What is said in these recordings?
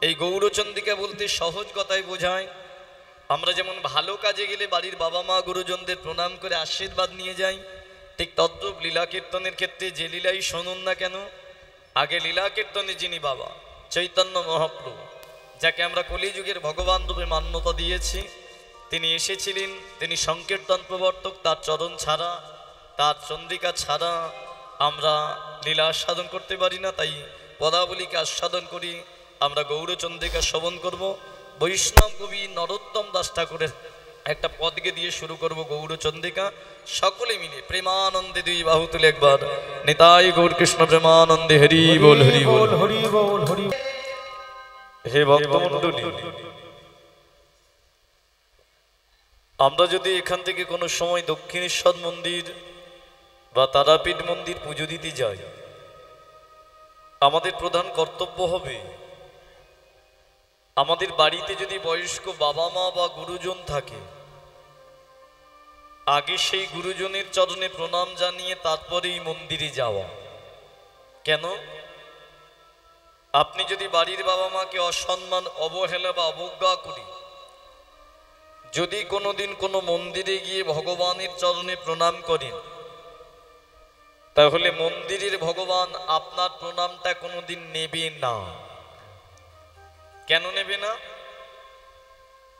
এই গৌরচন্দ্রিকা বলতে সহজ কথায় বোঝায় আমরা যেমন ভালো কাজে গেলে বাড়ির বাবা মা গুরুজনদের প্রণাম করে আশীর্বাদ নিয়ে যাই, ঠিক তদ্রূপ লীলা কীর্তনের ক্ষেত্রে যে লীলাই শুনুন না কেন, আগে লীলা কীর্তনে যিনি বাবা চৈতন্য মহাপ্রভু, যাকে আমরা কলিযুগের ভগবান রূপে মান্যতা দিয়েছি, তিনি এসেছিলেন, তিনি সংকীর্তন প্রবর্তক। তার চরণ ছাড়া, তার চন্দ্রিকা ছাড়া আমরা লীলা আস্বাদন করতে পারি না। তাই পদাবলীকে আস্বাদন করি, আমরা গৌরচন্দ্রিকা শ্রবণ করব। বৈষ্ণব কবি নরোত্তম দাস ঠাকুরের একটা পদকে দিয়ে শুরু করব গৌরচন্দ্রিকা। সকলে মিলে প্রেমানন্দে দুই বাহু তুলে একবার নিতাই গৌর কৃষ্ণ প্রেমানন্দে হরি বল হরি বল হরি বল হরি। হে ভক্তমণ্ডলী, আমরা যদি এখান থেকে কোনো সময় দক্ষিণেশ্বর মন্দির বা তারাপীঠ মন্দির পুজো দিতে যাই, আমাদের প্রধান কর্তব্য হবে আমাদের বাড়িতে যদি বয়স্ক বাবা মা বা গুরুজন থাকে, আগে সেই গুরুজনের চরণে প্রণাম জানিয়ে তারপরেই মন্দিরে যাওয়া। কেন? আপনি যদি বাড়ির বাবা মাকে অসম্মান, অবহেলা বা অবজ্ঞা করি যদি কোনোদিন কোনো মন্দিরে গিয়ে ভগবানের চরণে প্রণাম করেন, তাহলে মন্দিরের ভগবান আপনার প্রণামটা কোনোদিন নেবে না। কেন নেবে না?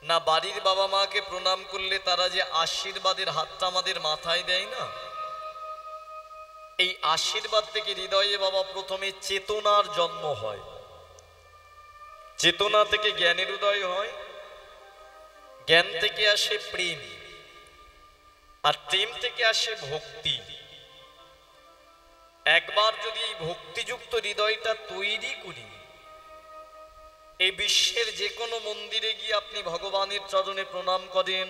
না, বাড়ির বাবা মাকে প্রণাম করলে তারা যে আশীর্বাদের হাতটা আমাদের মাথায় দেয় না, এই আশীর্বাদ থেকে হৃদয়ে বাবা প্রথমে চেতনার জন্ম হয়, চেতনা থেকে জ্ঞানের উদয় হয়, জ্ঞান থেকে আসে প্রেম, আর প্রেম থেকে আসে ভক্তি। একবার যদি এই ভক্তিযুক্ত হৃদয়টা তৈরি করি, এই বিশ্বের যে কোনো মন্দিরে গিয়ে আপনি ভগবানের চরণে প্রণাম করেন,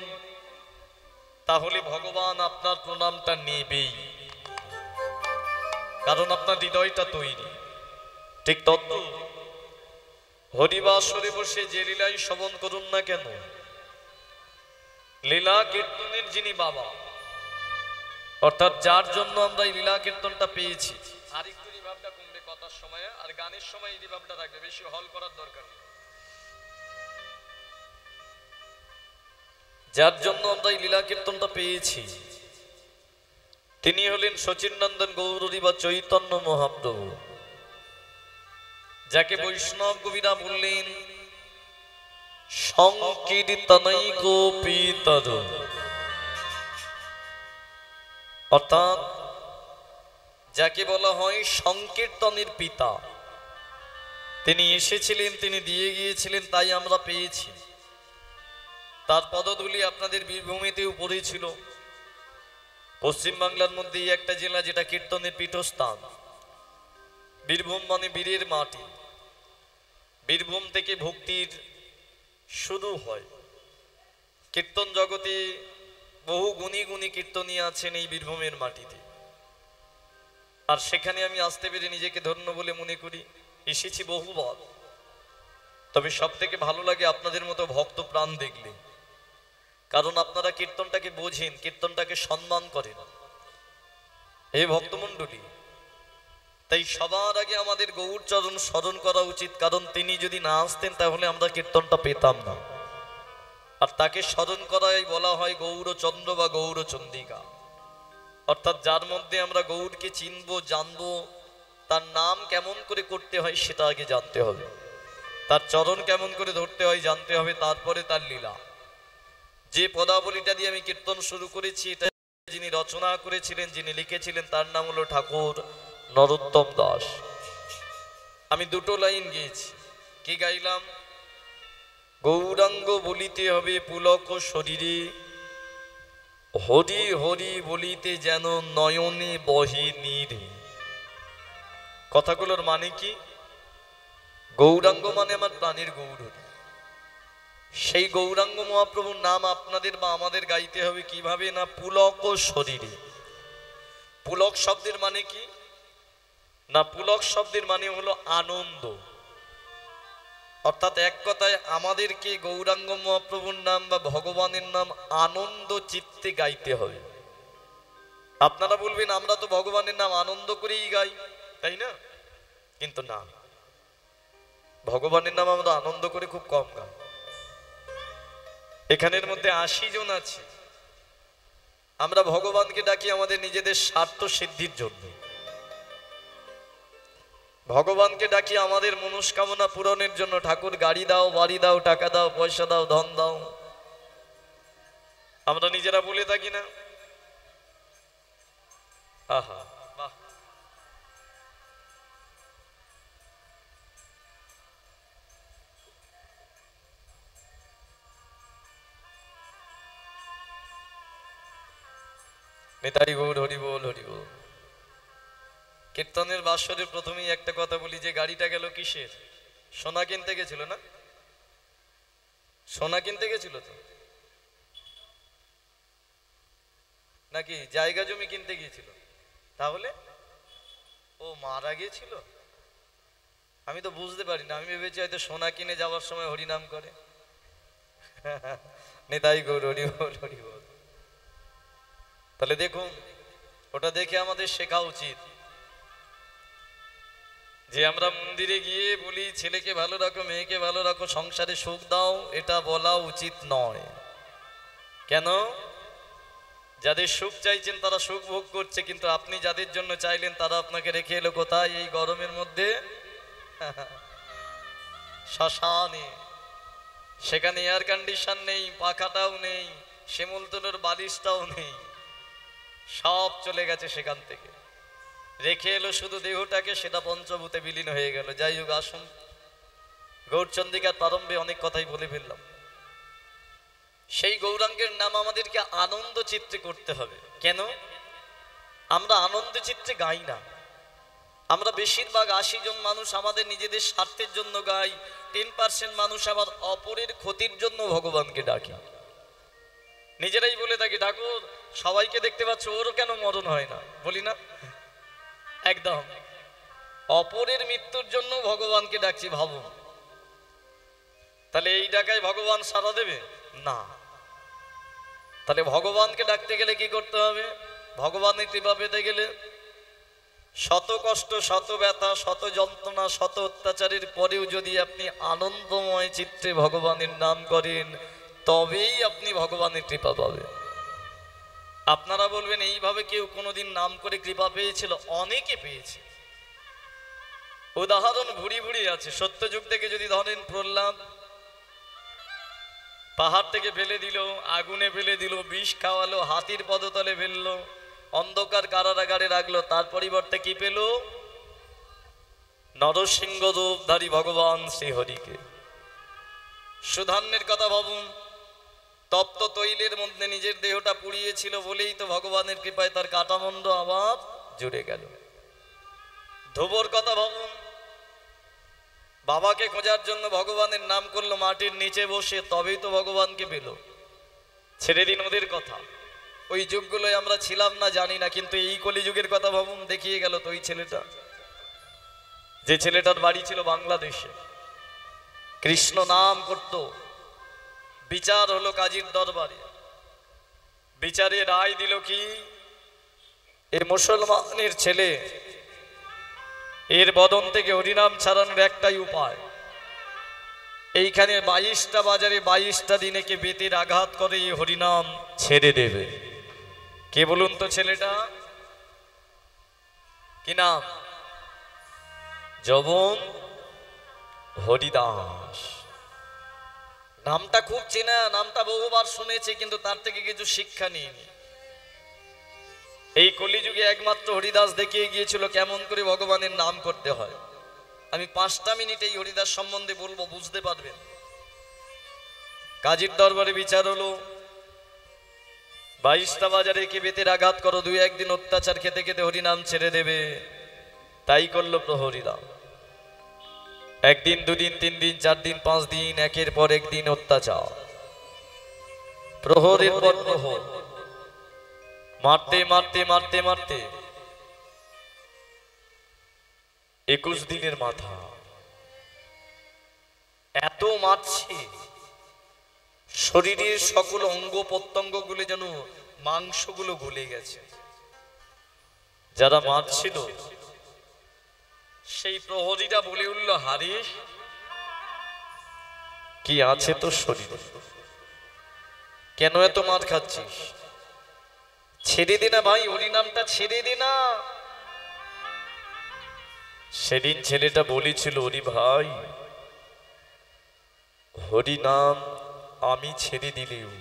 তাহলে ভগবান আপনার প্রণামটা নেবেই, কারণ আপনার হৃদয়টা তৈরি। ঠিক তত হরিবাসরে বসে যে লীলাই শ্রবণ করুন না কেন, লীলা কীর্তনের যিনি বাবা, অর্থাৎ যার জন্য আমরা এই লীলা কীর্তনটা পেয়েছি। আর একটু রিভাবটা কমবে কথার সময়, আর গানের সময় এই রিভাবটা রাখবে, বেশি হল করার দরকার নেই। যার জন্য আমরা এই লীলা কীর্তনটা পেয়েছি, তিনি হলেন সচিননন্দন গৌরী বা চৈতন্য মহাপ্রভু, যাকে বৈষ্ণব কবিরা বললেন সংকীর্তনৈক পিতর, অর্থাৎ যাকে বলা হয় সংকীর্তনের পিতা। তিনি এসেছিলেন, তিনি দিয়ে গিয়েছিলেন, তাই আমরা পেয়েছি। তার পদধূলি আপনাদের বীরভূমিতেও পড়েছিল। পশ্চিমবাংলার মধ্যে একটা জেলা যেটা কীর্তনের পীঠস্থান, বীরভূম মানে বীরের মাটি। বীরভূম থেকে ভক্তির শুরু হয়। কীর্তন জগতে বহু গুণী গুণী কীর্তনী আছেন এই বীরভূমের মাটিতে, আর সেখানে আমি আসতে পেরে নিজেকে ধন্য বলে মনে করি। এসেছি বহুবার, তবে সব থেকে ভালো লাগে আপনাদের মতো ভক্ত প্রাণ দেখলে, কারণ আপনারা কীর্তনটাকে বোঝেন, কীর্তনটাকে সম্মান করেন। এই ভক্তমণ্ডলী, তাই সবার আগে আমাদের গৌরচরণ স্মরণ করা উচিত, কারণ তিনি যদি না আসতেন তাহলে আমরা কীর্তনটা পেতাম না। আর তাকে স্মরণ করাই বলা হয় গৌরচন্দ্র বা গৌরচন্দ্রিকা, অর্থাৎ যার মধ্যে আমরা গৌরকে চিনবো, জানবো, তার নাম কেমন করে করতে হয় সেটা আগে জানতে হবে, তার চরণ কেমন করে ধরতে হয় জানতে হবে, তারপরে তার লীলা। যে পদাবলীটা দিয়ে আমি কীর্তন শুরু করেছি, এটা যিনি রচনা করেছিলেন, যিনি লিখেছিলেন, তার নাম হলো ঠাকুর নরোত্তম দাস। আমি দুটো লাইন গেয়েছি। কি গাইলাম? গৌরাঙ্গ বলিতে হবে পুলক শরীরে, হরি হরি বলিতে যেন নয়নে বহে নীর। কথাগুলোর মানে কি? গৌরাঙ্গ মানে আমার প্রাণের গৌর, সেই গৌরাঙ্গ মহাপ্রভুর নাম আপনাদের বা আমাদের গাইতে হবে কিভাবে? না, পুলক শরীরে। পুলক শব্দের মানে কি? না, পুলক শব্দের মানে হলো আনন্দ। অর্থাৎ এক কথায় আমাদেরকে গৌরাঙ্গ মহাপ্রভুর নাম বা ভগবানের নাম আনন্দ চিত্তে গাইতে হবে। আপনারা বলবেন আমরা তো ভগবানের নাম আনন্দ করেই গাই, তাই না? কিন্তু না, ভগবানের নাম আমরা আনন্দ করে খুব কম গাই। এখানের মধ্যে 80 জন আছে, আমরা ভগবানকে ডাকি আমাদের নিজেদের স্বার্থ সিদ্ধির জন্য। ভগবানকে ডাকি আমাদের মনস্কামনা পূরণের জন্য। ঠাকুর গাড়ি দাও, বাড়ি দাও, টাকা দাও, পয়সা দাও, ধন দাও, আমরা নিজেরা বলে থাকি না? আহা বাহ, নিতাই গৌর হরি বল, হরি বল। কীর্তনের বাসরে প্রথমেই একটা কথা বলি যে গাড়িটা গেল কিসের? সোনা কিনতে গেছিল না? সোনা কিনতে গেছিল তো নাকি জায়গা জমি কিনতে গিয়েছিল? তাহলে ও মারা গিয়েছিল? আমি তো বুঝতে পারি না, আমি ভেবেছি হয়তো সোনা কিনে যাওয়ার সময় হরিনাম করে। নিতাই গৌর হরি বল, হরি বল। তাহলে দেখুন, ওটা দেখে আমাদের শেখা উচিত যে আমরা মন্দিরে গিয়ে বলি ছেলেকে ভালো রাখো, মেয়েকে ভালো রাখো, সংসারে সুখ দাও, এটা বলা উচিত নয়। কেন? যাদের সুখ চাইছেন তারা সুখ ভোগ করছে, কিন্তু আপনি যাদের জন্য চাইলেন তারা আপনাকে রেখে এলো কোথায়? এই গরমের মধ্যে শ্মশানে। সেখানে এয়ার কন্ডিশন নেই, পাখাটাও নেই, শিমুলতলার বালিশটাও নেই, সব চলে গেছে সেখান থেকে। রেখে এলো শুধু দেহটাকে, সেটা পঞ্চভূতে বিলীন হয়ে গেল। যাই হোক, আসুন, গৌরচন্দ্রিকার প্রারম্ভে অনেক কথাই বলে ফেললাম। সেই গৌরাঙ্গের নাম আমাদেরকে আনন্দ চিত্তে করতে হবে। কেন? আমরা আনন্দ চিত্তে গাই না। আমরা বেশিরভাগ 80 জন মানুষ আমাদের নিজেদের স্বার্থের জন্য গাই, 10% মানুষ আবার অপরের ক্ষতির জন্য ভগবানকে ডাকি। নিজেরাই বলে থাকি ঠাকুর সবাইকে দেখতে পাচ্ছ, ওরও কেন মরণ হয় না? বলি না? একদম অপরের মৃত্যুর জন্য ভগবানকে ডাকছি, ভাবুন। তাহলে এই ডাকায় ভগবান সাড়া দেবে না। তাহলে ভগবানকে ডাকতে গেলে কি করতে হবে? ভগবানের কৃপা পেতে গেলে শত কষ্ট, শত ব্যথা, শত যন্ত্রণা, শত অত্যাচারের পরেও যদি আপনি আনন্দময় চিত্তে ভগবানের নাম করেন, তবেই আপনি ভগবানের কৃপা পাবেন। আপনারা বলবেন এইভাবে কেউ কোনোদিন নাম করে কৃপা পেয়েছিল? অনেকে পেয়েছে। উদাহরণ ভুরি ভুরি আছে। সত্যযুগ থেকে যদি ধরেন, প্রহ্লাদ পাহাড় থেকে ফেলে দিল, আগুনে ফেলে দিল, বিষ খাওয়ালো, হাতির পদতলে ফেললো, অন্ধকার কারাগারে রাখলো, তার পরিবর্তে কি পেল? নরসিংহ রূপধারী ভগবান শ্রীহরিকে। সুধান্যের কথা ভাবুন, তপ্ত তৈলের মধ্যে নিজের দেহটা পুড়িয়েছিল বলেই তো ভগবানের কৃপায় তার কাটামণ্ড আবার জুড়ে গেল। ধ্রুবর কথা ভাবুন, বাবাকে খোঁজার জন্য ভগবানের নাম করলো মাটির নিচে বসে, তবেই তো ভগবানকে পেল। ছেড়ে দিন ওদের কথা, ওই যুগগুলোয় আমরা ছিলাম না, জানি না, কিন্তু এই কলিযুগের কথা ভাবুন, দেখিয়ে গেল তো ওই ছেলেটা, যে ছেলেটার বাড়ি ছিল বাংলাদেশে, কৃষ্ণ নাম করত। বিচার হলো কাজীর দরবারে, বিচারে রায় দিল কি, এ মুসলমানের ছেলে, এর বদন থেকে হরিনাম ছাড়ানোর একটাই উপায়, এইখানে 22টা বাজারে 22টা দিনেকে বেতের আঘাত করে এই হরিনাম ছেড়ে দেবে। কে বলুন তো ছেলেটা? কি নাম? যবন হরিদাস। নামটা খুব চেনা, নামটা বহুবার শুনেছি, কিন্তু তার থেকে কিছু শিক্ষা নিইনি। এই কলিযুগে একমাত্র হরিদাস দেখিয়ে গিয়েছিল কেমন করে ভগবানের নাম করতে হয়। আমি 5টা মিনিট এই হরিদাস সম্বন্ধে বলবো, বুঝতে পারবেন। কাজীর দরবারে বিচার হলো, 22টা বাজারে কে বেতের আঘাত করো, 2-1 দিন অত্যাচার খেতে খেতে হরিনাম ছেড়ে দেবে। তাই করলো প্রহরীরা। 1 দিন, 2 দিন, 3 দিন, 4 দিন, 5 দিন, একের পর এক দিন অত্যাচার, প্রহরের পর প্রহর, মারতে মারতে মারতে মারতে 21 দিনের মাথা এত মারছে, শরীরের সকল অঙ্গ প্রত্যঙ্গ গুলো যেন মাংসগুলো গলে গেছে। যারা মারছিল সেই প্রহরীরা বলে উঠল, হারিস কি আছে তোর শরীরে? কেন এত মার খাচ্ছিস? ছেড়ে দে না ভাই, হরিনামটা ছেড়ে দে না। সেদিন ছেলেটা বলেছিল, ওরে ভাই, হরিনাম আমি ছেড়ে দিলেও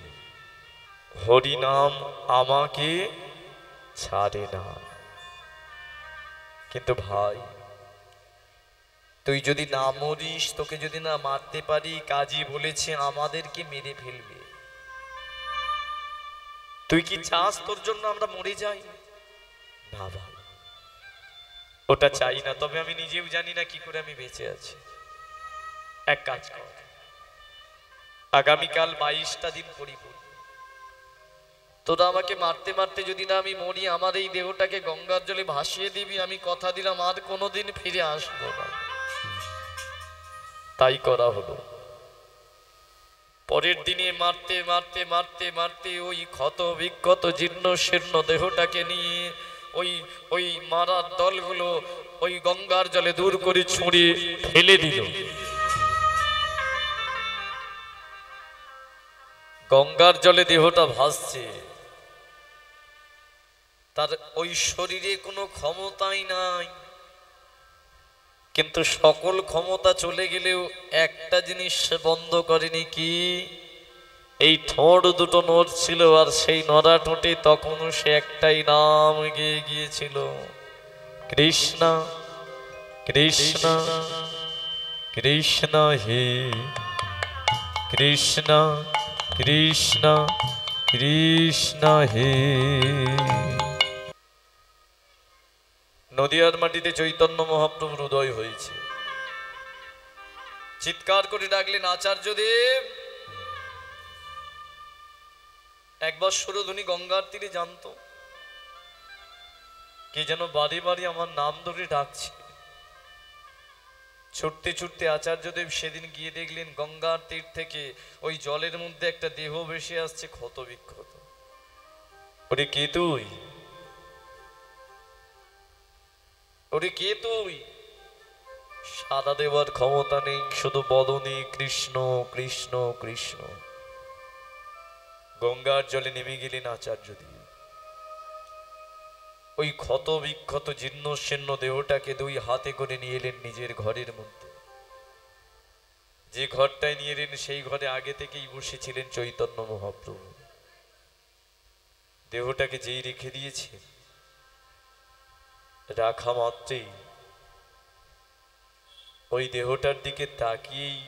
হরিনাম আমাকে ছাড়ে না। কিন্তু ভাই, তুই যদি না মরিস, তোকে যদি না মারতে পারি, কাজী বলেছে আমাদেরকে মেরে ফেলবে। তুই কি চাস তোর জন্য আমরা মরে যাই? না ভাই, ওটা চাই না। তবে আমি নিজেও জানি না কি করে আমি বেঁচে আছি। এক কাজ কর, আগামীকাল 22টা দিন পরিব, তোরা আমাকে মারতে মারতে যদি না আমি মরি, আমার এই দেহটাকে গঙ্গার জলে ভাসিয়ে দিবি। আমি কথা দিলাম আর কোনোদিন ফিরে আসবো না। তাই করা হলো। পরের দিনে মারতে মারতে মারতে মারতে ওই ক্ষত বিক্ষত জীর্ণ শীর্ণ দেহটাকে নিয়ে ওই মারার দলগুলো ওই গঙ্গার জলে দূর করে ছুঁড়ে ফেলে দিল। গঙ্গার জলে দেহটা ভাসছে, তার ওই শরীরে কোনো ক্ষমতাই নাই। কিন্তু সকল ক্ষমতা চলে গেলেও একটা জিনিস সে বন্ধ করেনি, কি? এই ঠোঁট দুটো নড়ছিল, আর সেই নড়া ঠোঁটে তখনও সে একটাই নাম গেয়ে গিয়েছিল, কৃষ্ণ কৃষ্ণ কৃষ্ণ হে কৃষ্ণ কৃষ্ণ কৃষ্ণ হে। নদিয়ার মাটিতে চৈতন্য মহাপ্রভুর উদয় হয়েছে। চিৎকার করে ডাকলেন, আচার্যদেব। একবার সুরধ্বনি গঙ্গার তীরে জানতো, কে যেন বাড়ি বাড়ি আমার নাম ধরে ডাকছে। ছুটতে ছুটতে আচার্যদেব সেদিন গিয়ে দেখলেন গঙ্গার তীর থেকে ওই জলের মধ্যে একটা দেহ ভেসে আসছে, ক্ষত বিক্ষত। ওরে কে তুই? ওরে কে তুই? সাদা দেওয়ার ক্ষমতা নেই, শুধু বদনে কৃষ্ণ কৃষ্ণ কৃষ্ণ। গঙ্গার জলে নেমে গেলেন আচার্যদেব। ওই ক্ষত বিক্ষত জীর্ণ শীর্ণ দেহটাকে দুই হাতে করে নিয়ে এলেন নিজের ঘরের মধ্যে। যে ঘরটায় নিয়ে এলেন সেই ঘরে আগে থেকেই বসেছিলেন চৈতন্য মহাপ্রভু। দেহটাকে যেই রেখে দিয়েছে, রাখা মাত্রেই ওই দেহটার দিকে তাকিয়েই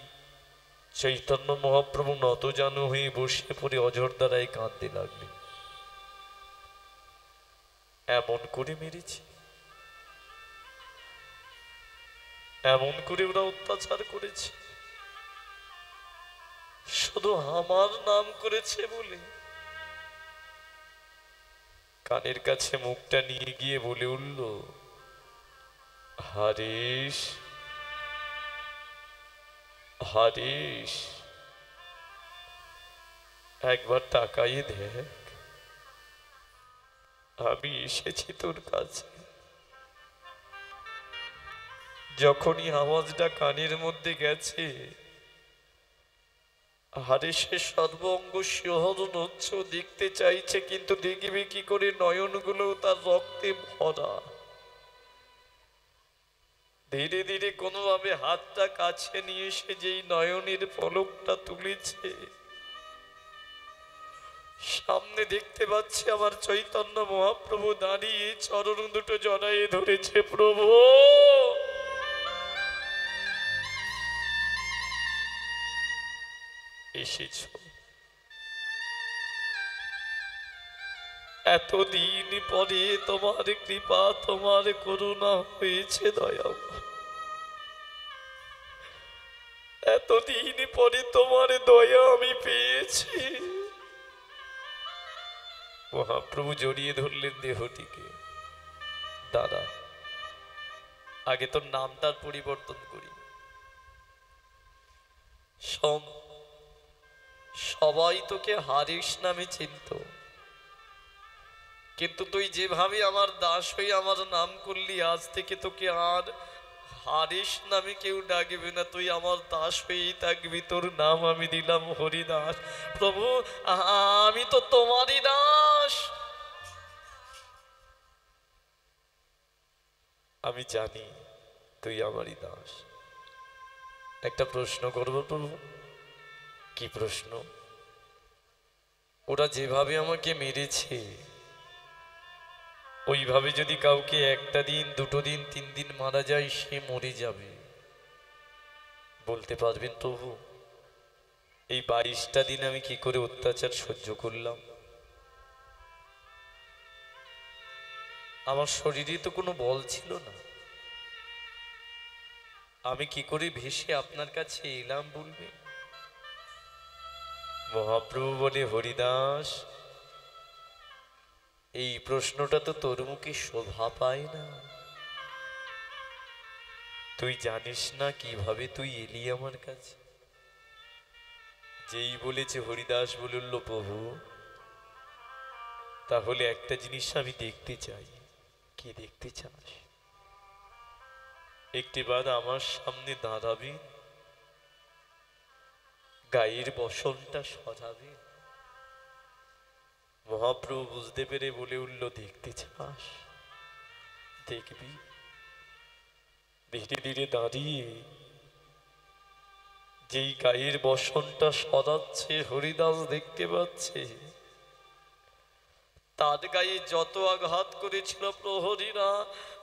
চৈতন্য মহাপ্রভু নতজানু হয়ে বসে পড়ে অঝর দ্বারাই কাঁদতে লাগলেন। এমন করে মেরেছে, এমন করে ওরা অত্যাচার করেছে, শুধু আমার নাম করেছে বলে। কানের কাছে মুখটা নিয়ে গিয়ে বলে উঠল, হরিশ হরিশ, একবার তাকাইয়ে দেখ, আমি এসেছি তোর কাছে। যখনই আওয়াজটা কানের মধ্যে গেছে, হরিশের সর্বঙ্গ শিহরণ হচ্ছে, দেখতে চাইছে, কিন্তু দেখবে কি করে? নয়নগুলো তার রক্তে ভরা। ধীরে ধীরে কোনোভাবে হাতটা কাছে নিয়ে এসে যেই নয়নের পলকটা তুলেছে, সামনে দেখতে পাচ্ছে আমার চৈতন্য মহাপ্রভু দাঁড়িয়ে চরণ দুটো জড়াইয়ে ধরেছে। প্রভু, এসেছ, এতদিন পরে তোমার কৃপা, তোমার করুণা হয়েছে দয়া। এতদিন পরে তোমার দয়া আমি পেয়েছি। মহাপ্রভু জড়িয়ে ধরলেন দেহটিকে। দাদা, আগে তোর নামটার পরিবর্তন করি। সবাই তোকে হরিশ নামে চিনত, কিন্তু তুই যেভাবে আমার দাস হয়ে আমার নাম করলি, আজ থেকে তোকে আর হারিস নামে কেউ ডাকবে না, তুই আমার দাস হয়েই থাকবি, তোর নাম আমি দিলাম হরিদাস। প্রভু আমি তো তোমারই দাস। আমি জানি তুই আমারই দাস। একটা প্রশ্ন করবো প্রভু। কি প্রশ্ন? ওরা যেভাবে আমাকে মেরেছে ওইভাবে যদি কাউকে একটা দিন, দুটো দিন, 3 দিন মারা যায়, সে মরে যাবে, বলতে পারবেন প্রভু? এই 22টা দিন আমি কি করে অত্যাচার সহ্য করলাম? আমার শরীরে তো কোনো বল ছিল না, আমি কি করে ভেসে আপনার কাছে এলাম বলবে? মহাপ্রভু বলে, হরিদাস এই প্রশ্নটা তো তোর মুখে শোভা পায় না। তুই জানিস না কিভাবে তুই এলি আমার কাছে। যেই বলেছে হরিদাস বলল, প্রভু তাহলে একটা জিনিস আমি দেখতে চাই। কি দেখতে চাস? একটিবার আমার সামনে দাঁড়াবি, গায়ের বসনটা সরাবে। মহাপ্রভু বুঝতে পেরে বলে উঠল, দেখতে চাস? দেখবি। ধীরে ধীরে দাঁড়িয়ে যেই গায়ের বসনটা সরাচ্ছে হরিদাস দেখতে পাচ্ছে, তার গায়ে যত আঘাত করেছিল প্রহরীরা,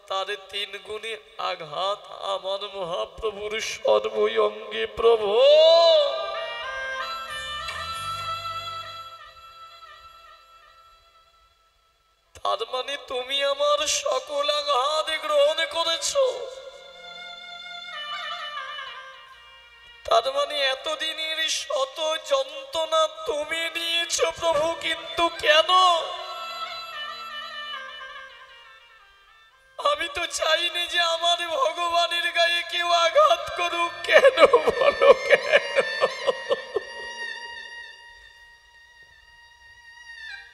তার 3 গুণে আঘাত আমার মহাপ্রভুর সর্বই অঙ্গে। প্রভু তার মানে তুমি আমার সকল আঘাত গ্রহণ করেছো। তার মানে এতদিনের শত যন্ত্রণা তুমি নিয়েছো প্রভু, কিন্তু কেন? আমি তো চাইনি যে আমার ভগবানের গায়ে কেউ আঘাত করুক, কেন বলো কেন?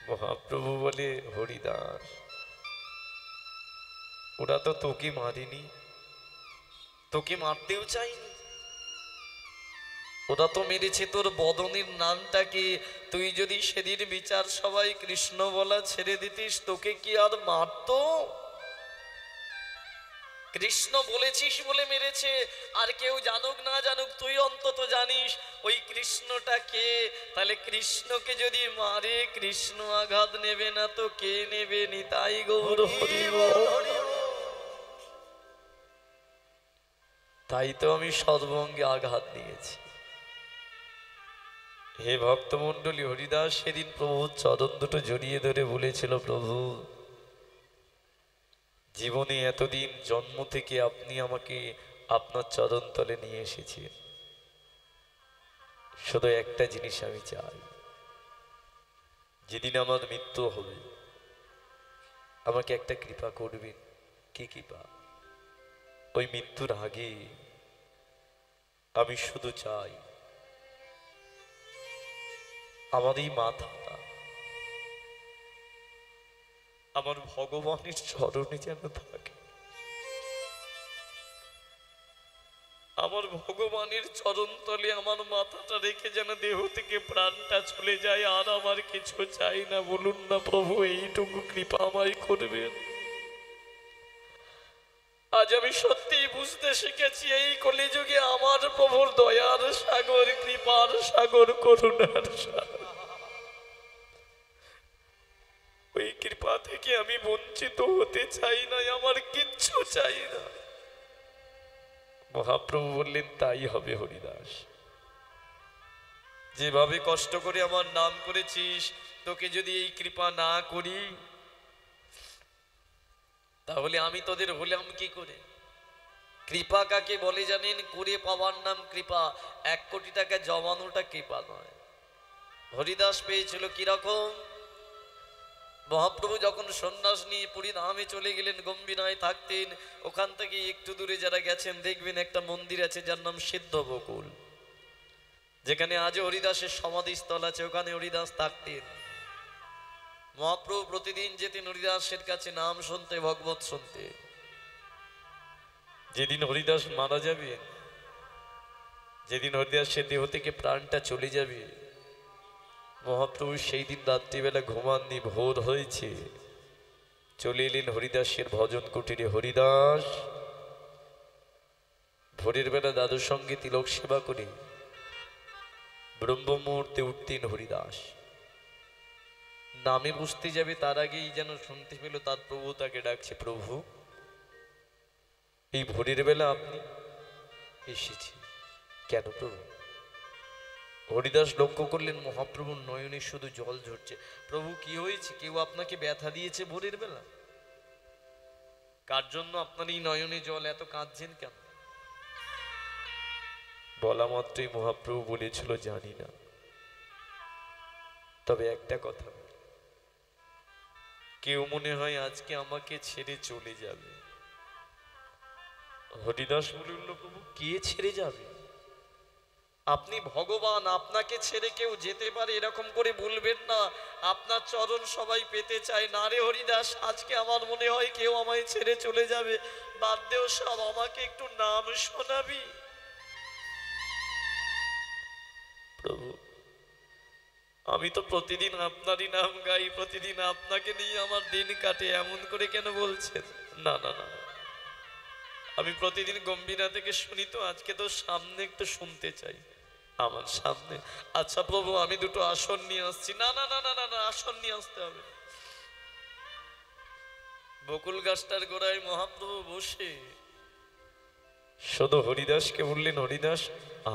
মহাপ্রভু বলে, হরিদাস ওরা তো তোকে মারেনি, তোকে মারতেও চাইনি। ওরা তো মেরেছে তোর বদনের নামটাকে। তুই যদি সেদিন বিচার সবাই কৃষ্ণ বলা ছেড়ে দিতিস, তোকে কি আর মারতো? কৃষ্ণ বলেছিস বলে মেরেছে, আর কেউ জানুক না জানুক তুই অন্তত জানিস ওই কৃষ্ণটা কে। তাহলে কৃষ্ণকে যদি মারে, কৃষ্ণ আঘাত নেবে না তো কে নেবে? নিতাই গৌর হরি বল। তাই তো আমি সর্বঙ্গে আঘাত নিয়েছি। হে ভক্তমণ্ডলী, হরিদাস সেদিন প্রভুর চরণ দুটো জড়িয়ে ধরে বলেছিল, প্রভু জীবনে এতদিন জন্ম থেকে আপনি আমাকে আপনার চরণ তলে নিয়ে এসেছেন, শুধু একটা জিনিস আমি চাই, যেদিন আমার মৃত্যু হবে আমাকে একটা কৃপা করবেন। কি কৃপা? ওই মৃত্যুর আগে আমি শুধু চাই আমার এই মাথাটা আমার ভগবানের চরণে যেন থাকে। আমার ভগবানের চরণ তলে আমার মাথাটা রেখে যেন দেহ থেকে প্রাণটা চলে যায়, আর আমার কিছু চাই না। বলুন না প্রভু, এইটুকু কৃপা আমায় করবেন। আজ আমি সত্যিই বুঝতে শিখেছি, এই কলিযুগে আমার প্রভুর দয়ার সাগর, কৃপার সাগর, করুণার সাগর। ওই কৃপা থেকে আমি বঞ্চিত হতে চাই না, আমার কিচ্ছু চাই না। মহাপ্রভু বললেন, তাই হবে হরিদাস। যেভাবে কষ্ট করে আমার নাম করেছিস, তোকে যদি এই কৃপা না করি তাহলে আমি তোদের হলাম কি করে? কৃপা কাকে বলে জানেন? করে পাওয়ার নাম কৃপা। 1 কোটি টাকা জমানোটা কৃপা নয়। হরিদাস পেয়েছিল কিরকম? মহাপ্রভু যখন সন্ন্যাস নিয়ে পুরী ধামে চলে গেলেন, গম্ভীরায় থাকতেন। ওখান থেকে একটু দূরে যারা গেছেন দেখবেন একটা মন্দির আছে যার নাম সিদ্ধ বকুল, যেখানে আজও হরিদাসের সমাধিস্থল আছে। ওখানে হরিদাস থাকতেন। মহাপ্রভু প্রতিদিন যেতেন হরিদাসের কাছে নাম শুনতে, ভগবত শুনতে। যেদিন হরিদাস মারা যাবে, যেদিন হরিদাসের দেহ থেকে প্রাণটা চলে যাবে, মহাপ্রভু সেই দিন রাত্রিবেলা ঘুমাননি, ভোর হয়েছে, চলে এলেন হরিদাসের ভজন কুটিরে। হরিদাস ভোরের বেলা দাদুর সঙ্গে তিলক সেবা করে ব্রহ্ম মুহূর্তে উঠতেন হরিদাস। নামে বসতে যাবে তার আগেই যেন শুনতে পেল তার প্রভু তাকে ডাকছে, প্রভু এই ভোরের বেলা আপনি এসেছেন কেন প্রভু? হরিদাস লক্ষ্য করলেন মহাপ্রভুর নয়নে শুধু জল ঝরছে। প্রভু কি হয়েছে? কেউ আপনাকে ব্যথা দিয়েছে ভোরের বেলা? কার জন্য আপনার এই নয়নে জল? এত কাঁদছেন কেন? বলা মাত্রই মহাপ্রভু বলেছিল, জানি না, তবে একটা কথা, কেউ মনে হয় আজকে আমাকে ছেড়ে চলে যাবে। হরিদাস বলিল, প্রভু কে ছেড়ে যাবে? আপনি ভগবান, আপনাকে ছেড়ে কেউ যেতে পারে এরকম করে বলবেন না। আপনার চরণ সবাই পেতে চায়। না রে হরিদাস, আজকে আমার মনে হয় কেউ আমায় ছেড়ে চলে যাবে। বাদ দেও সব, আমাকে একটু নাম শোনাবি। প্রভু আমি তো প্রতিদিন আপনারই নাম গাই, প্রতিদিন আপনাকে নিয়ে আমার দিন কাটে, এমন করে কেন বলছেন? না না না, আমি প্রতিদিন গম্ভীরা থেকে শুনি, তো আজকে তো সামনে একটু শুনতে চাই, আমার সামনে। আচ্ছা প্রভু, আমি দুটো আসন নিয়ে আসছি। না না না না না না, আসন নিয়ে আসতে হবে। বকুল গাছটার গোড়ায় মহাপ্রভু বসে শুধু হরিদাসকে বললেন, হরিদাস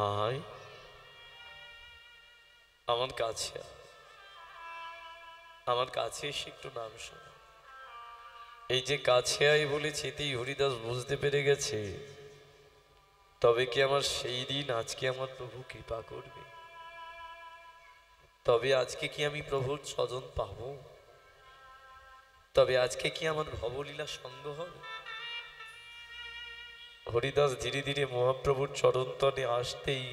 আয় আমার কাছে, আমার কাছে এসে একটু নাম শোনা। এই যে কাছে আয় বলেছে, এতেই হরিদাস বুঝতে পেরে গেছে, তবে কি আমার সেই দিন আজকে আমার প্রভু কৃপা করবে? তবে আজকে কি আমি প্রভুর স্বজন পাবো? তবে আজকে কি আমার ভবলীলা সঙ্গ হবে? হরিদাস ধীরে ধীরে মহাপ্রভুর চরণতলে আসতেই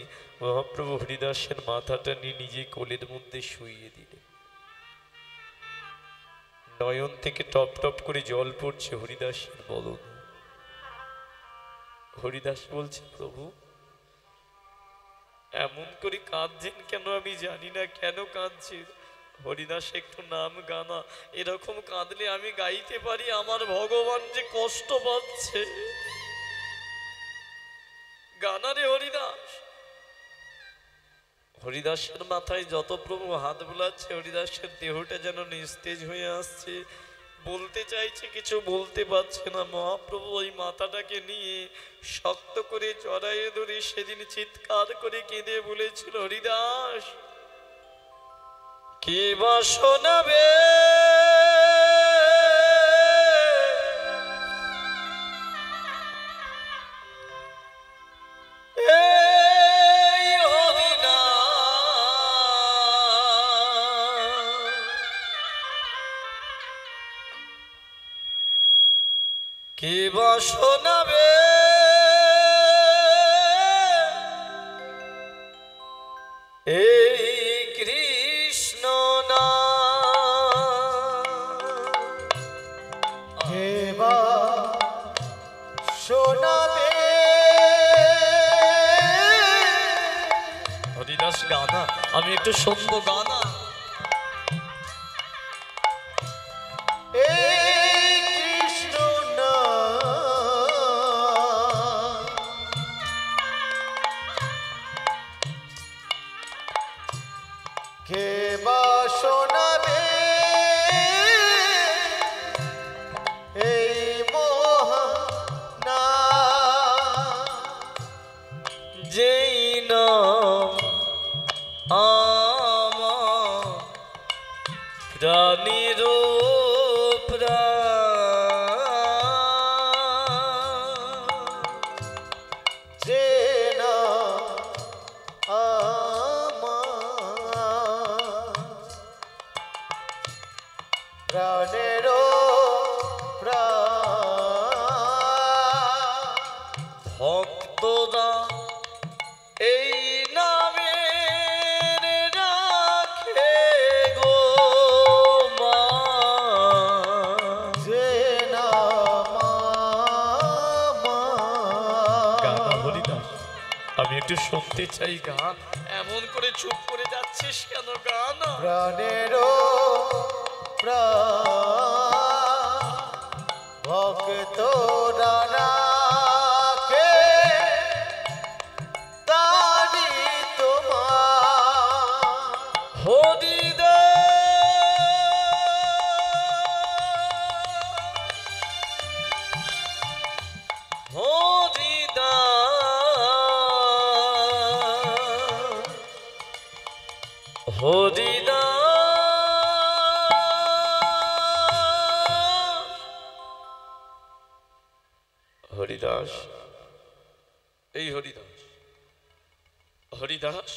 মহাপ্রভু হরিদাসের মাথাটা নিয়ে নিজে কোলের মধ্যে শুইয়ে দিলেন। নয়ন থেকে টপ টপ করে জল পড়ছে হরিদাসের বদন। হরিদাস বলছে, প্রভু এমন করে কাঁদছেন কেন? আমি জানি না কেন কাঁদছেন। হরিদাস একটু নাম গানা, এরকম কাঁদলে আমি গাইতে পারি আমার ভগবান যে কষ্ট পাচ্ছে। গানা রে হরিদাস। হরিদাসের মাথায় যত প্রভু হাত বোলাচ্ছে, হরিদাসের দেহটা যেন নিস্তেজ হয়ে আসছে, বলতে চাইছে কিছু বলতে পারছে না। মহাপ্রভু ওই মাথাটাকে নিয়ে শক্ত করে জড়াইয়ে ধরে সেদিন চিৎকার করে কেঁদে বলেছিল, হরিদাস কে বা শোনাবে কে বা শোনাবে এই কৃষ্ণ কে বা শোনাবে? হরিদাস গানা, আমি একটু শুনবো গানা। কে বা শোনাবে এই মহানাম? যেই নাম আমার প্রাণীর যে নাম আমার প্রাণেরও প্রাণ। ভক্তরা এই নামের রাখে গো মা। যে নাম আমার শুনতে চাই গান। এমন করে চুপ করে যাচ্ছিস কেন? গান। প্রাণেরও প্রাণ ভক্ত রাখে তারি তোমার হরিদা হরিদা হরিদা হরিদাস, এই হরিদাস, হরিদাস,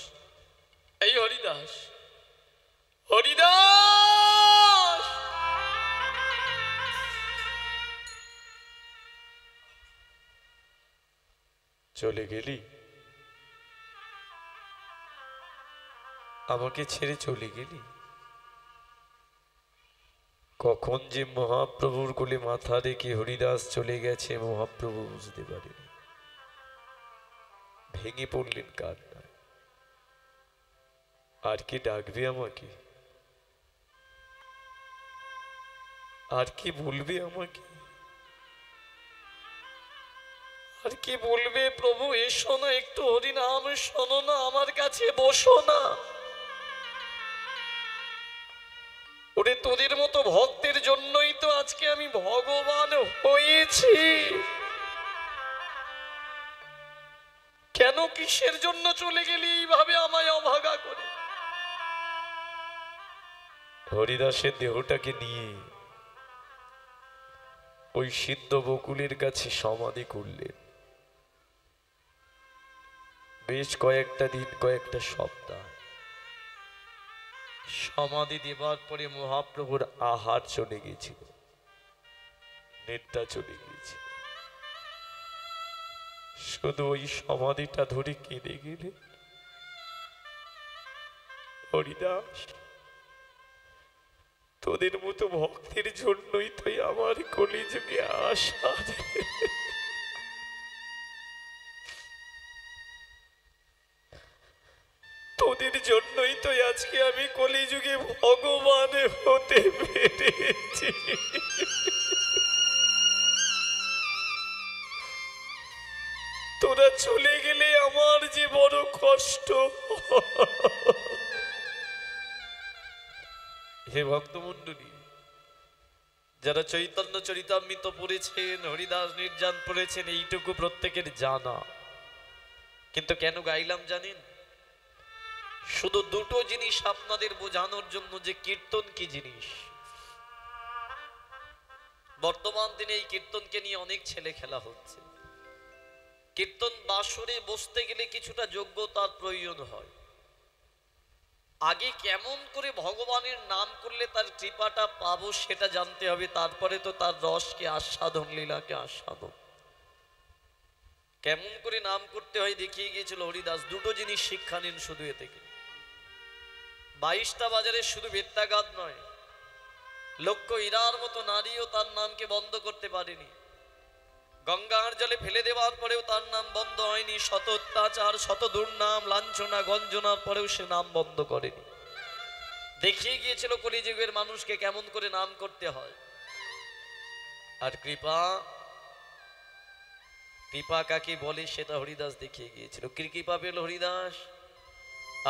এই হরিদাস, হরিদাস। চলে গেলি, আমাকে ছেড়ে চলে গেলি। কখন যে মহাপ্রভুর কোলে মাথা রেখে হরিদাস চলে গেছে মহাপ্রভু বুঝতে পারেনি। ভেঙে পড়লেন কান্নায়। আর কি ডাকবে আমাকে? আর কি বলবে আমাকে? আর কি বলবে? প্রভু এসো না, একটু হরিনাম শোনো না, আমার কাছে বসো না। ওরে তোদের মতো ভক্তের জন্যই তো আজকে আমি ভগবান হয়েছি। কেন কিসের জন্য চলে গেলি এইভাবে আমায় অভাগা করে? হরিদাসের দেহটাকে নিয়ে ওই সিদ্ধ বকুলের কাছে সমাধি করলেন। বেশ কয়েকটা দিন, কয়েকটা সপ্তাহ সমাধি দেবার পরে মহাপ্রভুর আহার চলে গেছিল, নেতা চলে গিয়েছিল। শুধু ওই সমাধিটা ধরে কেঁদে গেলে। হরিদাস, তোদের মতো ভক্তের জন্যই তো আমার কলিযুগে আসা। তোদের জন্যই তো আজকে আমি কলিযুগে ভগবান হতে পেরেছি। তোরা চলে গেলে আমার যে বড় কষ্ট। হে ভক্তমণ্ডলী, যারা চৈতন্য চরিতামৃত পড়েছেন, হরিদাস নির্যান পড়েছেন, এইটুকু প্রত্যেকের জানা। কিন্তু কেন গাইলাম জানেন? শুধু দুটো জিনিস আপনাদের বোঝানোর জন্য যে কীর্তন কি জিনিস। বর্তমান দিনে এই কীর্তনকে নিয়ে অনেক ছেলে খেলা হচ্ছে। কীর্তন বাসরে বসতে গেলে কিছুটা যোগ্যতার প্রয়োজন হয়। আগে কেমন করে ভগবানের নাম করলে তার কৃপাটা পাবো সেটা জানতে হবে, তারপরে তো তার রসকে আস্বাদন, লীলাকে আস্বাদন। কেমন করে নাম করতে হয় দেখিয়ে গিয়েছিল হরিদাস। দুটো জিনিস শিক্ষা নিন শুধু এ থেকে। 22টা বাজারে শুধু বেত্যাঘাত নয়, লক্ষ হীরার মতো নারীও তার নামকে বন্ধ করতে পারেনি। গঙ্গার জলে ফেলে দেওয়ার পরেও তার নাম বন্ধ হয়নি। শত অত্যাচার, শত দুর্নাম, লাঞ্ছনা, গঞ্জনার পরেও সে নাম বন্ধ করেনি। দেখিয়ে গিয়েছিল কলিযুগের মানুষকে কেমন করে নাম করতে হয়। আর কৃপা, কৃপা কাকে বলে সেটা হরিদাস দেখিয়ে গিয়েছিল। কি কৃপা পেল হরিদাস?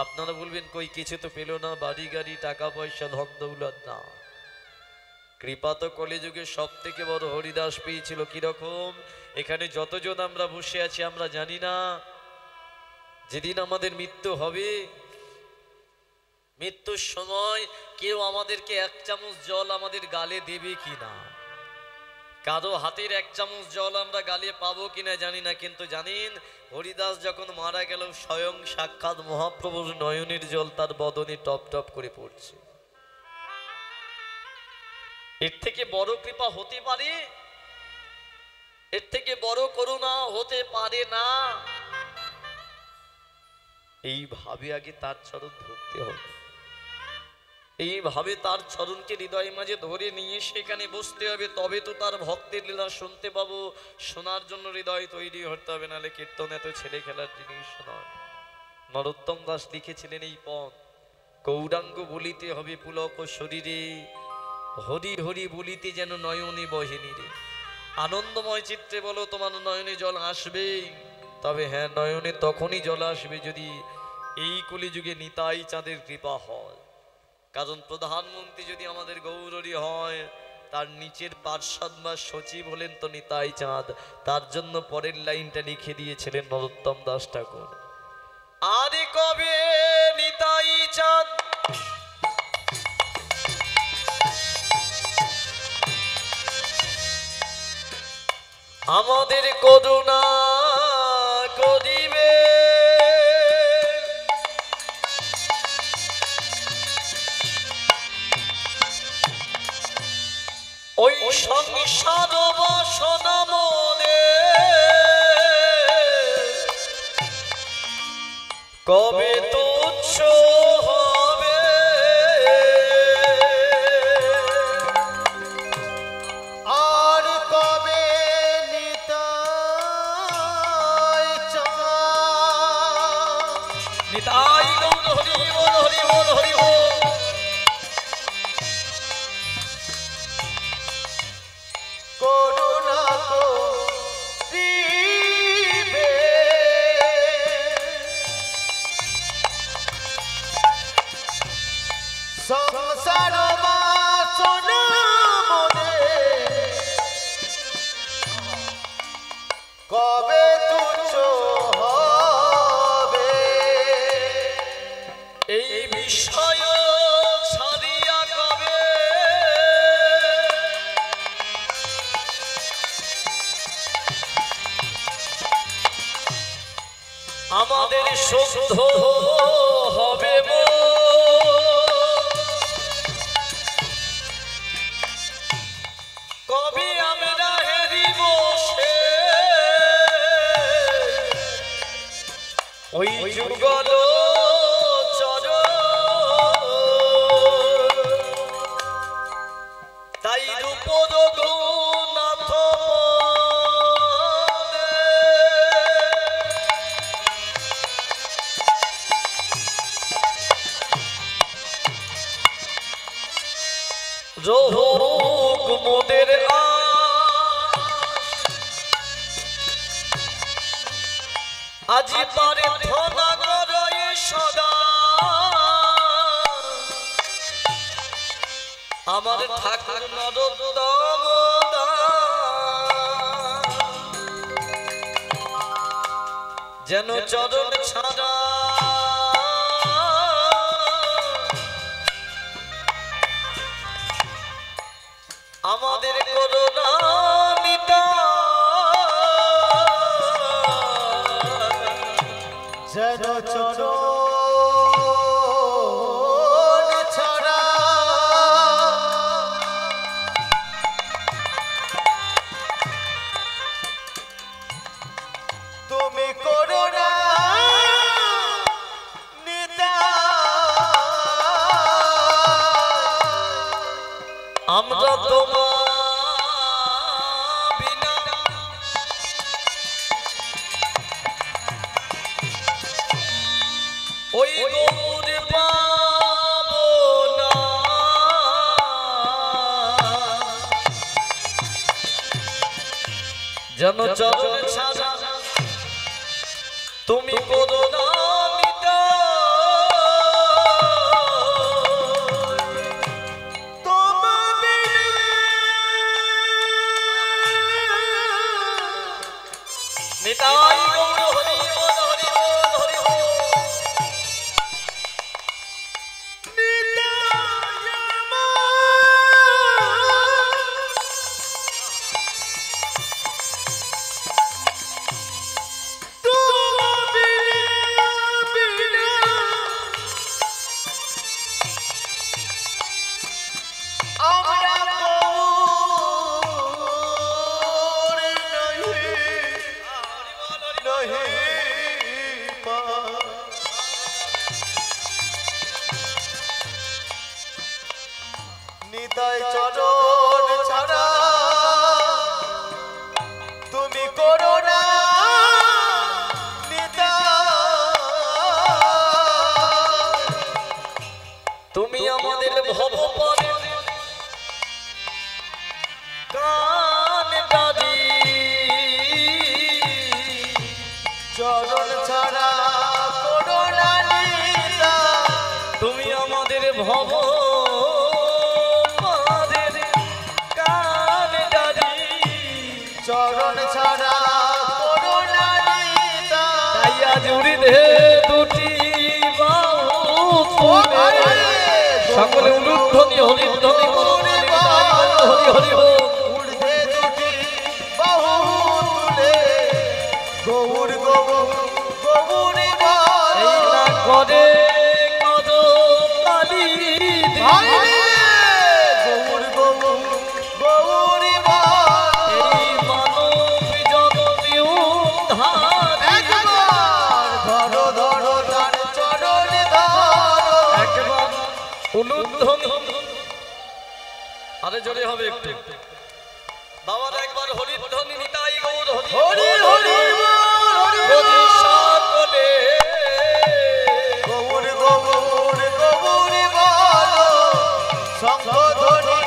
আপনারা বলবেন কই কিছু তো পেল না, বাড়ি গাড়ি, টাকা পয়সা, ধন দৌলত। না, কৃপা তো কলিযুগে সব থেকে বড় হরিদাস পেয়েছিল। কিরকম? এখানে যতজন আমরা বসে আছি আমরা জানি না যেদিন আমাদের মৃত্যু হবে, মৃত্যুর সময় কেউ আমাদেরকে 1 চামচ জল আমাদের গালে দেবে কিনা। কারো হাতের 1 চামচ জল আমরা গালে পাবো কিনা জানি না। কিন্তু জানেন, হরিদাস যখন মারা গেল স্বয়ং সাক্ষাৎ মহাপ্রভুর নয়নের জল তার বদনে টপ টপ করে পড়ছে। এর থেকে বড় কৃপা হতে পারে? এর থেকে বড় করুণা হতে পারে না। এইভাবে আগে তার চরণ ধরতে হবে। এইভাবে তার চরণকে হৃদয়ের মাঝে ধরে নিয়ে সেখানে বসতে হবে, তবে তো তার ভক্তের লীলা শুনতে পাবো। শোনার জন্য হৃদয় তৈরি হতে হবে, নাহলে কীর্তন এত ছেলে খেলার জিনিস নয়। নরোত্তম দাস লিখেছিলেন এই পদ, গৌরাঙ্গ বলিতে হবে পুলক শরীরে, হরি হরি বলিতে যেন নয়নে বহেনি রে। আনন্দময় চিত্রে বলো তোমার নয়নে জল আসবে, তবে হ্যাঁ নয়নে তখনই জল আসবে যদি এই কলিযুগে নিতাই চাঁদের কৃপা হয়। কারণ প্রধানমন্ত্রী যদি আমাদের গৌরী হয়, তার নিচের পার্ষদ বা সচিব হলেন তো নিতাই চাঁদ। তার জন্য পরের লাইনটা লিখে দিয়েছিলেন নরোত্তম দাস ঠাকুর, আরে কবে নিতাই চাঁদ আমাদের করুণা করিবে, ওই সংসার বাসনা মনে কবে তুচ্ছ হবে, আর কবে নিতাই চাঁদ নিতাই গৌর হরি বল হরি বল হরি বল। করুণা করিবে, সংসার বাসনা মনে কবে তুচ্ছ হবে, এই বিষয় ছাড়িয়া কবে আমাদের শুদ্ধ হবে মন, কবে আমরা হেরিব সে ওই যুগল তাই রূপদ গৌনাথ রোগ মোদের আজি পারে ধনা করে সদা আমার ঠাকুর নরোত্তম যেন চরণ ছাড়া আমাদের করুণা যেন চরণ ছাড়া তুমি করুণা নিতাই, আমরা তোমার বিনা ওই গৌর পাবো না, যেন চরণ ছাড়া তুমি করুণা নিতাই গৌর হরি বল হরি বল হরি বল। তুমি নিতাই চরণ ছাড়া তুমি করো না তুমি আমাদের ভবপারে কান দাদি চরণ ছাড়া করো না নিতাই তুমি আমাদের ভবপারের কান দাদি চরণ ছাড়া করো না নিতাই তাই আজ উড়িধে দুটি বাহু সকলে উলুধ্বনি হরিধ্বনি করুণে হরি হরি উর্ধে দুটি বাহু তুলে গৌর গৌর গৌরী এই না করে কদ তালি গৌর গৌর গৌরী এই মানব জননী উদ্ধার ধরো ধরো তার চরণ ধরো একবার উলুধ্বনি আরে জোরে হবে একটু বাবার একবার হরিধ্বনি নিতাই গৌর হরি হরি হরি হরি সকলে গৌর গৌর গৌরী বলো শঙ্খ ধ্বনি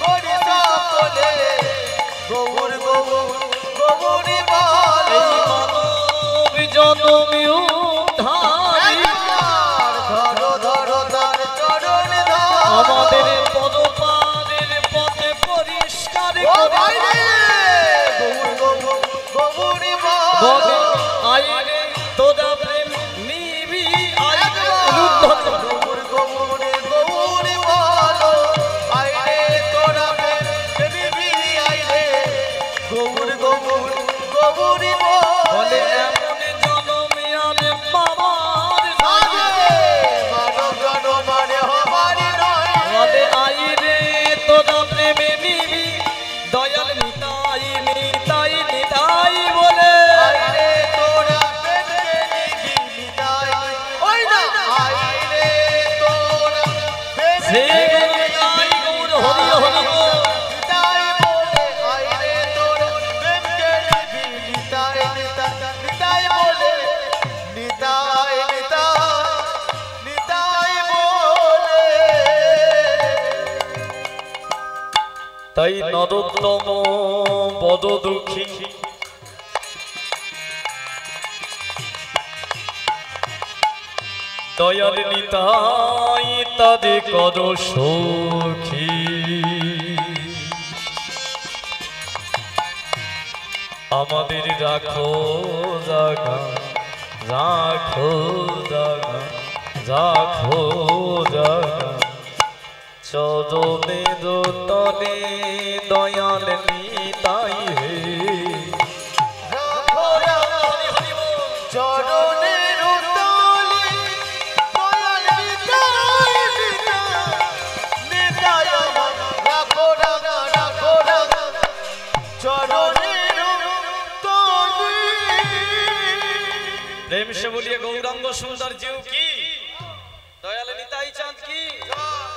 করি সকলে গৌর গৌর গৌরী বলো এই মানব জননী উদ্ধার ধরো ধরো তার চরণ ধরো আমাদের পদপাদের পথে পরিষ্কার করে গৌর গৌর গৌরী বলে বলো আইরে তোরা প্রেম নিবি আইরে উলুধ্বনি গৌর গৌর গৌরী বলো আইরে তোরা প্রেমী আইরে গৌর গৌর গৌরী বলে বলে এমন জনমে আমি বাবার মানব জনমানে হবারি নয় বলে আইরে তোরা প্রেমে নিবি দয়াল নিতাই নিতাই নিতাই বলে আইরে তোরা প্রেমে নিবি নিতাই ওই না আইরে তোরা সে প্রেমে নিতাই গৌর হরি হরি নিতাই বলে আইরে তোরা প্রেমে নিবি নিতাই নিতাই নিতাই বলে নিতাই নিতাই নিতাই বলে তাই নরোত্তম বদ দুঃখী দয়াল নিতাই তাদের কর সখী আমাদের রাখো জাগা রাখো জাগা রাখো জাগা চরণে তলে দয়াল নিতাই হে চরণের তলে দয়াল নিতাই নিতাই আমার রাখো রাখো রাখো রাখো চরণের তলে প্রেম সে বলিয়ে গৌরাঙ্গ সুন্দর জিউ কি দয়াল নিতাই চাঁদ কি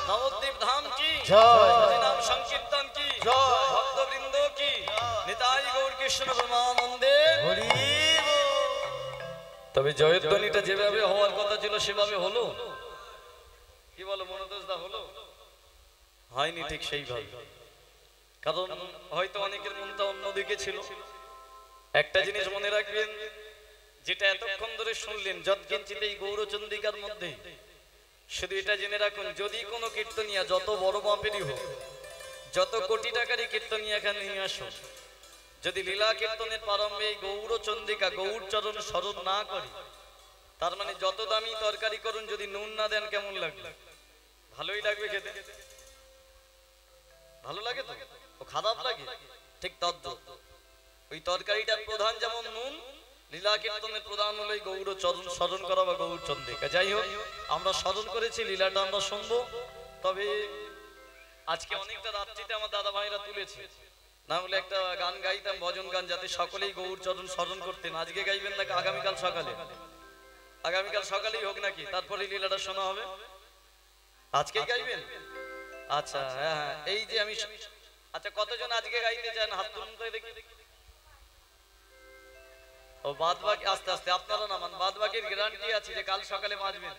নবদ্বীপ ধাম কি হরি নাম সংকীর্তন কি ভক্তবৃন্দ কি নিতাই গৌর কৃষ্ণ ব্রহ্মানন্দে হরি তবে জয়ধ্বনিটা যেভাবে হওয়ার কথা ছিল সেভাবে হলো কি বলো মনোদোষ দা হলো হয়নি ঠিক সেইভাবে কারণ হয়তো অনেকের মনটা অন্যদিকে ছিল একটা জিনিস মনে রাখবেন যেটা এতক্ষণ ধরে শুনলেন যৎকিঞ্চিত এই গৌরচন্দ্রিকার মধ্যে শুধু এটা জেনে রাখুন যদি কোনো কীর্তনিয়া যত বড় মাপেরই হোক যত কোটি টাকারই কীর্তনিয়া এখানে নিয়ে আসুন যদি লীলা কীর্তনের প্রারম্ভে এই গৌরচন্দ্রিকা গৌরচরণ স্মরণ না করে তার মানে যত দামি তরকারি করুন যদি নুন না দেন কেমন লাগবে ভালোই লাগবে খেতে ভালো লাগে তো ও খারাপ লাগে ঠিক তদ্রূপ ওই তরকারিটার প্রধান যেমন নুন লীলা কীর্তনের প্রধান হলো গৌরচরণ স্মরণ করা বা গৌরচন্দ্রিকা যাই হোক আমরা স্মরণ করেছি লীলাটা আমরা শুনবো তবে আজকে অনেকটা রাত্রিতে আমার দাদা ভাইরা তুলেছে না হলে একটা গান গাইতাম ভজন গান যাতে সকলেই গৌরচরণ স্মরণ করতেন আজকে গাইবেন নাকি আগামীকাল সকালে আগামীকাল সকালেই হোক নাকি তারপরে লীলাটা শোনা হবে আজকেই গাইবেন আচ্ছা হ্যাঁ হ্যাঁ, এই যে আমি আচ্ছা কতজন আজকে গাইতে চান হাত তুলুন তো দেখি। ও বাদ বাকি আস্তে আস্তে আপনারা নামান, বাদ বাকির গ্যারান্টি আছে যে কাল সকালে বাজবেন।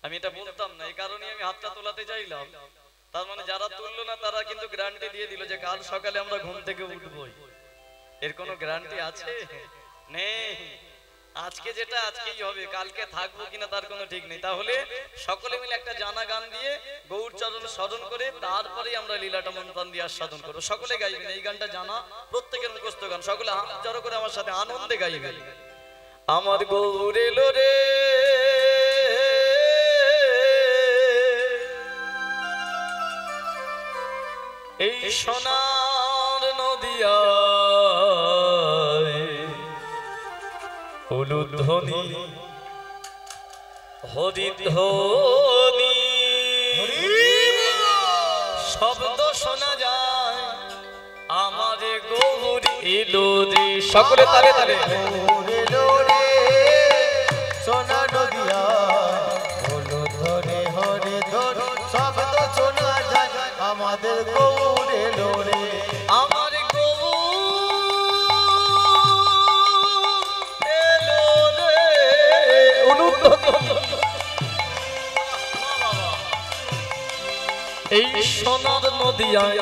আমি এটা বলতাম না, এই কারণে আমি হাতটা তোলাতে চাইলাম। তার মানে যারা তুললো না তারা কিন্তু গ্যারান্টি দিয়ে দিল যে কাল সকালে আমরা ঘুম থেকে উঠবই। এর কোনো গ্যারান্টি আছে? নেই। আজকে যেটা আজকেই হবে, কালকে থাকবো কিনা তার কোনো ঠিক নেই। তাহলে সকলে মিলে একটা জানা গান দিয়ে গৌর চরণ স্মরণ করে তারপরেই আমরা লীলাটা মন্ত্রণ দিয়ে আস্বাদন করবো। সকলে গাইবেন, এই গানটা জানা প্রত্যেকের মুখস্থ গান। সকলে হাত জড়ো করে আমার সাথে আনন্দে গাইবেন। আমার গৌর এলো রে এই সোনার নদিয়ায়, উলুধ্বনি হরিধ্বনি শব্দ শোনা যায়, আমার গৌর এলো রে। সকলে তালে তালে গৌর এলো রে সোনা নদিয়া, উলুধ্বনি হরিধ্বনি শব্দ শোনা যায়, আমাদের গৌর এলো রে। আমার গৌর এলো রে উলুধ্বনি। এই সোনার নদিয়ায়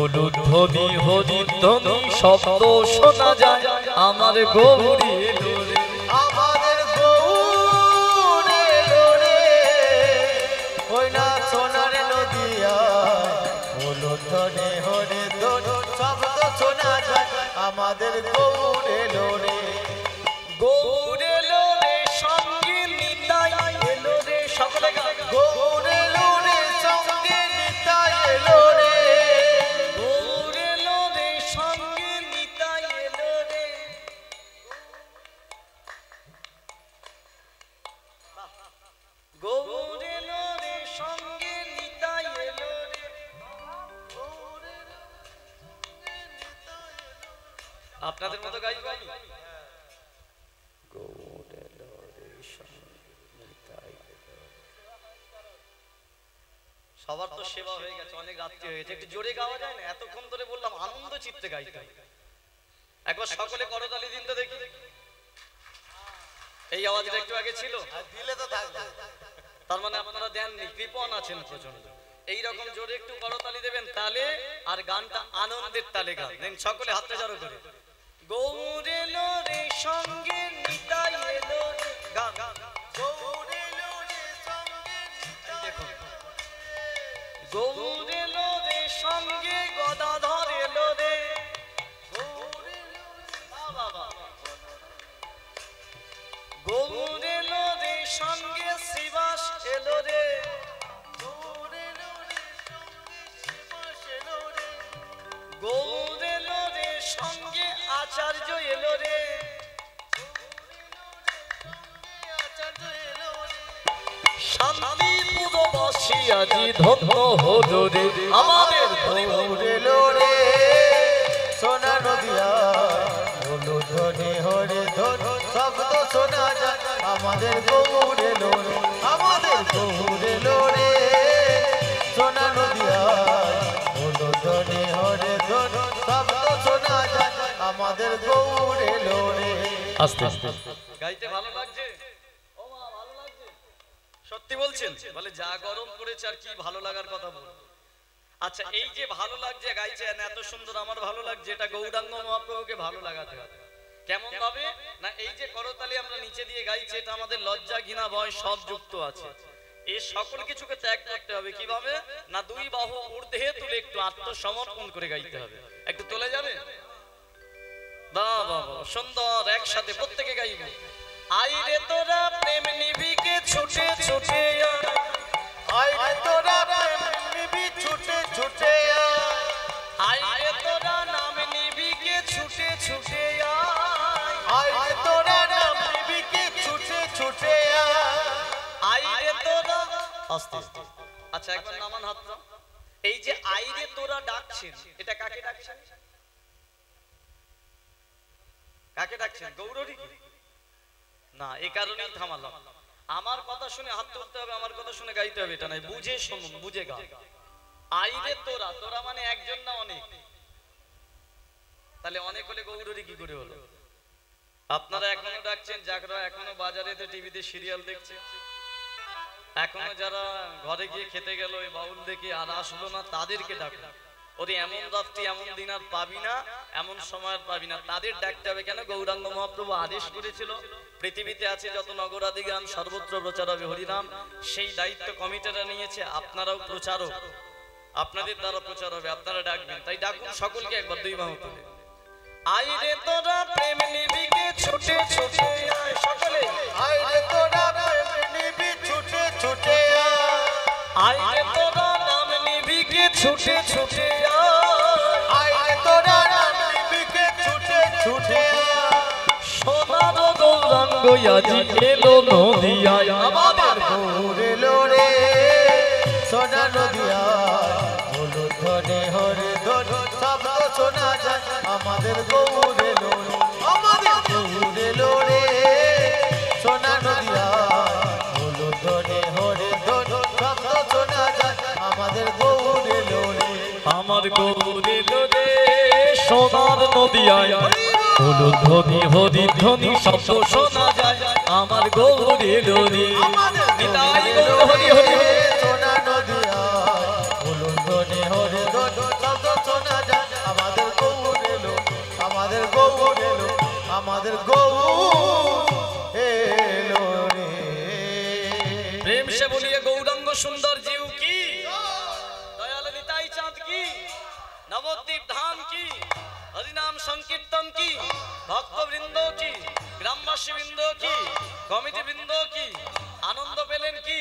উলুধ্বনি হরিধ্বনি শব্দ শোনা যায়, আমার গৌর এলো রে। আমাদের গৌর এলো রে ওই না সোনার নদিয়া, উলুধ্বনি হরিধ্বনি শব্দ শোনা যায়, আমাদের গৌর এলো রে। গৌর এলো রে সঙ্গে নিতাই এলো রে। সকলে গান। গৌর এলো রে সঙ্গে নিতাই এলো রে। গৌর এলো রে সঙ্গে নিতাই এলো রে। গৌর এলো রে সঙ্গে নিতাই এলো রে। আপনাদের মতো গাইব আমি। গৌর এলো রে সঙ্গে নিতাই এলো রে। সবার তো সেবা হয়ে গেছে, অনেক রাত্রি হয়ে গেছে, একটু জোরে গাওয়া যায় না? এতক্ষণ ধরে বললাম আনন্দ চিত্তে গাইতে হবে। একবার সকলে করতালি দিন তো দেখি। এই আওয়াজটা একটু আগে ছিল, দিলে তো থাকবে। তার মানে আপনারা দেননি, কৃপণ আছেন প্রচন্ড। এইরকম জোরে একটু করতালি দেবেন তালে, আর গানটা আনন্দের তালে গান দেন। সকলে হাতটা জড়ো করে গৌর এলো রে সঙ্গে নিতাই এলো রে। গান গৌর এলো রে সঙ্গে নিতাই দেখুন, গৌর এলো রে সঙ্গে গদাধর এলো রে। গৌর এলো রে বাবা গৌর এলো রে সঙ্গে শিবাস এলো রে। গৌর এলো রে সঙ্গে শিবাস এলো রে। গৌর এলো রে সঙ্গে আচার্য এলো রে। আচার্য এলো রে। শান্তিপুরবাসী আজি ধন্য হলো রে। আমাদের গৌর এলো রে সোনা নদিয়া, উলুধ্বনি হরিধ্বনি শব্দ শোনা যায়, আমাদের গৌর এলো রে। আমাদের গৌর এলো রে সোনা নদিয়া, উলুধ্বনি হরিধ্বনি শব্দ শোনা যায়, আমাদের গৌর এলো রে। আস্তে আস্তে গাইতে ভালো লাগছে? ও মা ভালো লাগছে? সত্যি বলছেন? বলে যা গরম পড়েছে আর কি ভালো লাগার কথা বল। আচ্ছা এই যে ভালো লাগছে গাইছেন এত সুন্দর, আমার ভালো লাগছে, এটা গৌরাঙ্গ মহাপ্রভুকে ভালো লাগাতে হবে। কেমন ভাবে না, এই যে করতালি আমরা নিচে দিয়ে গাইছি, এটা আমাদের লজ্জা ঘৃণা ভয় সব যুক্ত আছে। এই সকল কিছুকে ত্যাগ করতে হবে। কিভাবে না, দুই বাহু ঊর্ধ্বে তুলে একটু আত্মসমর্পণ করে গাইতে হবে। একটু তোলে যাবে? বাবা সুন্দর, একসাথে প্রত্যেকে গাইব। আইরে তোরা প্রেম নিবিকে ছুটে ছুটে আইরে তোরা প্রেম নিবি ছুটে ছুটে আইরে তোরা নাম নিবিকে ছুটে ছুটে আইরে তোরা নাম নিবি ছুটে ছুটে আইরে তোরা আস্তে আস্তে। আচ্ছা একবার নামান হাতটা। এই যে আইরে তোরা ডাকছেন, এটা কাকে ডাকছেন? কাকে ডাকছেন? গৌরহরি না, এই কারণেই থামালাম। আমার কথা শুনে হাত তুলতে হবে, আমার কথা শুনে গাইতে হবে এটা নাই, বুঝে শুনুন, বুঝে গান। আইরে তোরা, তোরা মানে একজন না অনেক, তাহলে অনেক হলে গৌরী কি করে হলো? আপনারা এখনো ডাকছেন, যারা এখনো বাজারেতে টিভিতে সিরিয়াল দেখছে, এখনো যারা ঘরে গিয়ে খেতে গেল ওই বাউল দেখে আর আসলো না, তাদেরকে ডাকুন। ওরে এমন রাত্রি এমন দিন আর পাবি না, এমন সময় আর পাবি না, তাদের ডাকতে হবে। কেন? গৌরাঙ্গ মহাপ্রভু আদেশ করেছিল, পৃথিবীতে আছে যত নগরাদি গ্রাম সর্বত্র প্রচার হবে হরিনাম। সেই দায়িত্ব কমিটিরা নিয়েছে, আপনারাও প্রচারক, আপনাদের দ্বারা প্রচার হবে, আপনারা ডাকবেন। তাই ডাকুন সকলকে একবার, দুই বাহু তুলে। আইরে তোরা প্রেম নিবিকে ছুটে ছুটে আয়, সকলে আইরে তোরা প্রেম নিবি ছুটে ছুটে আইরে তোরা নাম নিবিকে ছুটে ছুটে আইরে তোরা নাম নিবিকে ছুটে ছুটে সোনার গৌরাঙ্গ আজি এলো নদিয়ায়, আমাদের ওরে লোরে সোনা নদিয়া হলো ধনে হরে ধন শব্দ শোনা যায় আমাদের গৌরে লোরে, আমাদের গৌরে লোরে সোনা নদিয়া হলো ধনে হরে ধন শব্দ শোনা যায় আমাদের গৌরে লোরে, আমার গৌরে লোরে সোনার নদিয়ায় হলো ধ্বনি হরি ধ্বনি শব্দ শোনা যায় আমার গৌরে লোরে। নিতাই গৌর হরি হরি হরি। সোনা নদিয়া হলো ধনে হরে ধন শব্দ শোনা যায় আমাদের গৌরে লোরে, আমাদের গৌরে লোরে, আমাদের গৌরে লোরে। প্রেম সে বলিয়ে গৌরাঙ্গ সুন্দর জীব কি, দয়াল নিতাই চাঁদ কি, নবদ্বীপ ধাম কি, হরিনাম সংকীর্তন কি, ভক্তবৃন্দ কি, গ্রামবাসী বৃন্দ কি, কমিটি বৃন্দ কি, আনন্দ পেলেন কি,